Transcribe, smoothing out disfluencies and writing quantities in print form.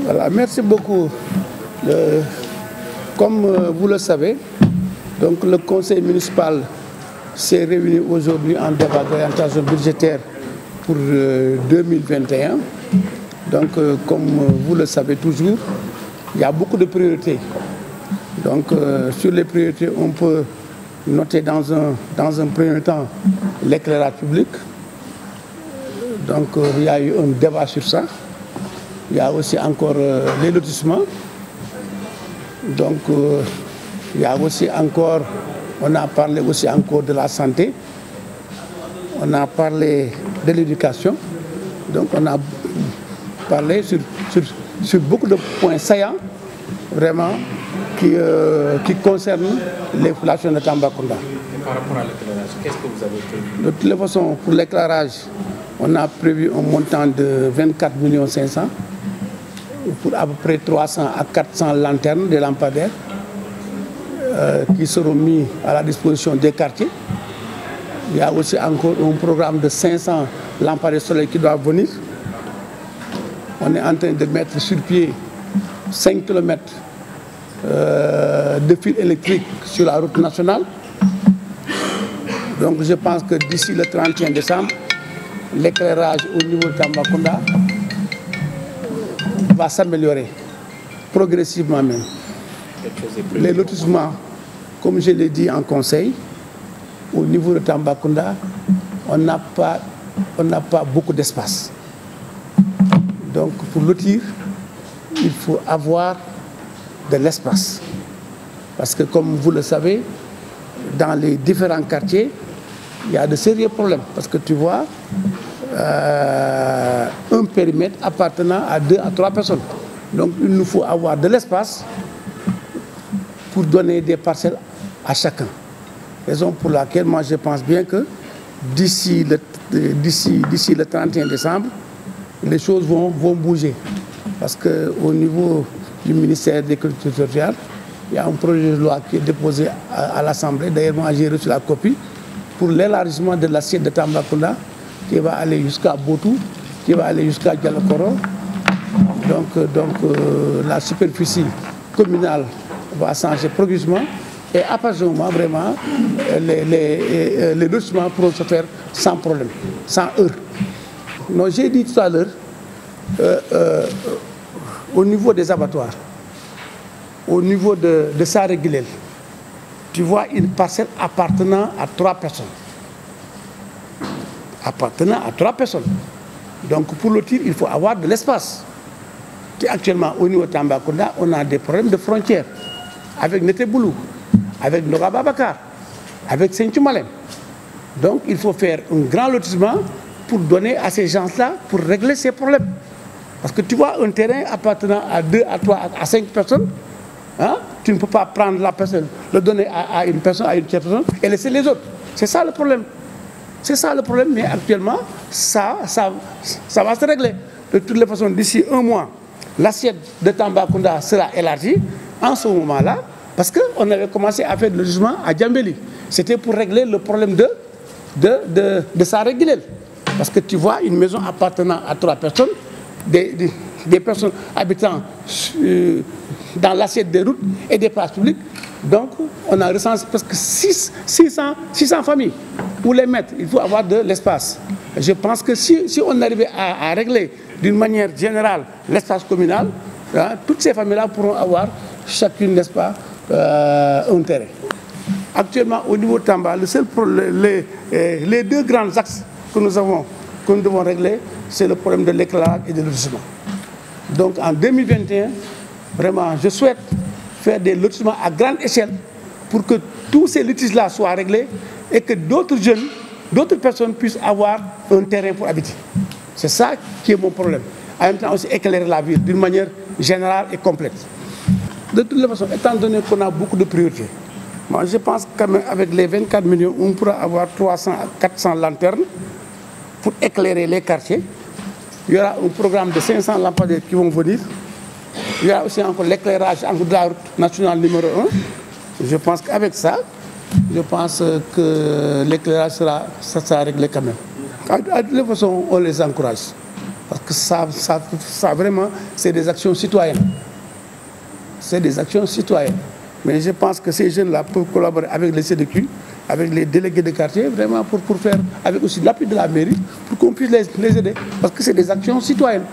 Voilà, merci beaucoup. Comme vous le savez, donc le conseil municipal s'est réuni aujourd'hui en débat d'orientation budgétaire pour 2021. Donc, comme vous le savez toujours, il y a beaucoup de priorités. Donc, sur les priorités, on peut noter dans un premier temps l'éclairage public. Donc, il y a eu un débat sur ça. Il y a aussi encore les lotissements. Donc, il y a aussi encore, on a parlé aussi encore de la santé. On a parlé de l'éducation. Donc, on a parlé sur beaucoup de points saillants, vraiment, qui concernent les populations de Tambacounda. Et par rapport à l'éclairage, qu'est-ce que vous avez prévu? De toutes les façons, pour l'éclairage, on a prévu un montant de 24 500 000 pour à peu près 300 à 400 lanternes, des lampadaires, qui seront mis à la disposition des quartiers. Il y a aussi encore un programme de 500 lampadaires solaires qui doivent venir. On est en train de mettre sur pied 5 km de fils électriques sur la route nationale. Donc je pense que d'ici le 31 décembre, l'éclairage au niveau de Tambacounda va s'améliorer progressivement même. Les lotissements, comme je l'ai dit en conseil, au niveau de Tambacounda, on n'a pas beaucoup d'espace. Donc pour lotir, il faut avoir de l'espace. Parce que comme vous le savez, dans les différents quartiers, il y a de sérieux problèmes. Parce que tu vois, un périmètre appartenant à 2 à 3 personnes. Donc il nous faut avoir de l'espace pour donner des parcelles à chacun. Raison pour laquelle moi je pense bien que d'ici le 31 décembre, les choses vont bouger. Parce qu'au niveau du ministère des collectivités territoriales, il y a un projet de loi qui est déposé à l'Assemblée. D'ailleurs, moi j'ai reçu la copie pour l'élargissement de l'assiette de Tambacounda qui va aller jusqu'à Botou, qui va aller jusqu'à Dialokoro. Donc la superficie communale va changer progressivement. Et à partir du moment, vraiment, les lotissements pourront se faire sans problème, sans heurts. Non, j'ai dit tout à l'heure, au niveau des abattoirs, au niveau de Saré-Guilel, tu vois une parcelle appartenant à 3 personnes. Appartenant à 3 personnes. Donc pour lotir, il faut avoir de l'espace. Actuellement, au niveau de Tambacounda, on a des problèmes de frontières avec Neteboulou, avec Noga Babakar, avec Saint-Malem. Donc il faut faire un grand lotissement pour donner à ces gens-là, pour régler ces problèmes. Parce que tu vois un terrain appartenant à 2, à 3, à 5 personnes, hein, tu ne peux pas prendre la personne, le donner à une personne, à une tierce personne et laisser les autres. C'est ça le problème. C'est ça le problème, mais actuellement, ça va se régler. De toutes les façons, d'ici un mois, l'assiette de Tambacounda sera élargie en ce moment-là, parce qu'on avait commencé à faire le logement à Djambeli. C'était pour régler le problème de Saré-Guilel. Parce que tu vois, une maison appartenant à 3 personnes, des personnes habitant dans l'assiette des routes et des places publiques. Donc, on a recensé presque 600 familles. Pour les mettre, il faut avoir de l'espace. Je pense que si on arrivait à régler d'une manière générale l'espace communal, hein, toutes ces familles-là pourront avoir chacune, n'est-ce pas, un terrain. Actuellement, au niveau de Tamba, les 2 grands axes que nous devons régler, c'est le problème de l'éclairage et de lotissement. Donc en 2021, vraiment, je souhaite faire des lotissements à grande échelle pour que tous ces litiges-là soient réglés et que d'autres jeunes, d'autres personnes puissent avoir un terrain pour habiter. C'est ça qui est mon problème. En même temps aussi éclairer la ville d'une manière générale et complète. De toutes les façons, étant donné qu'on a beaucoup de priorités, moi je pense qu'avec les 24 millions, on pourra avoir 300 à 400 lanternes pour éclairer les quartiers. Il y aura un programme de 500 lampadaires qui vont venir. Il y aura aussi encore l'éclairage de la route nationale numéro 1. Je pense qu'avec ça, je pense que l'éclairage sera réglé quand même. De toute façon, on les encourage. Parce que ça vraiment, c'est des actions citoyennes. C'est des actions citoyennes. Mais je pense que ces jeunes-là peuvent collaborer avec les CDQ, avec les délégués de quartier, vraiment pour faire, avec aussi l'appui de la mairie, pour qu'on puisse les aider. Parce que c'est des actions citoyennes.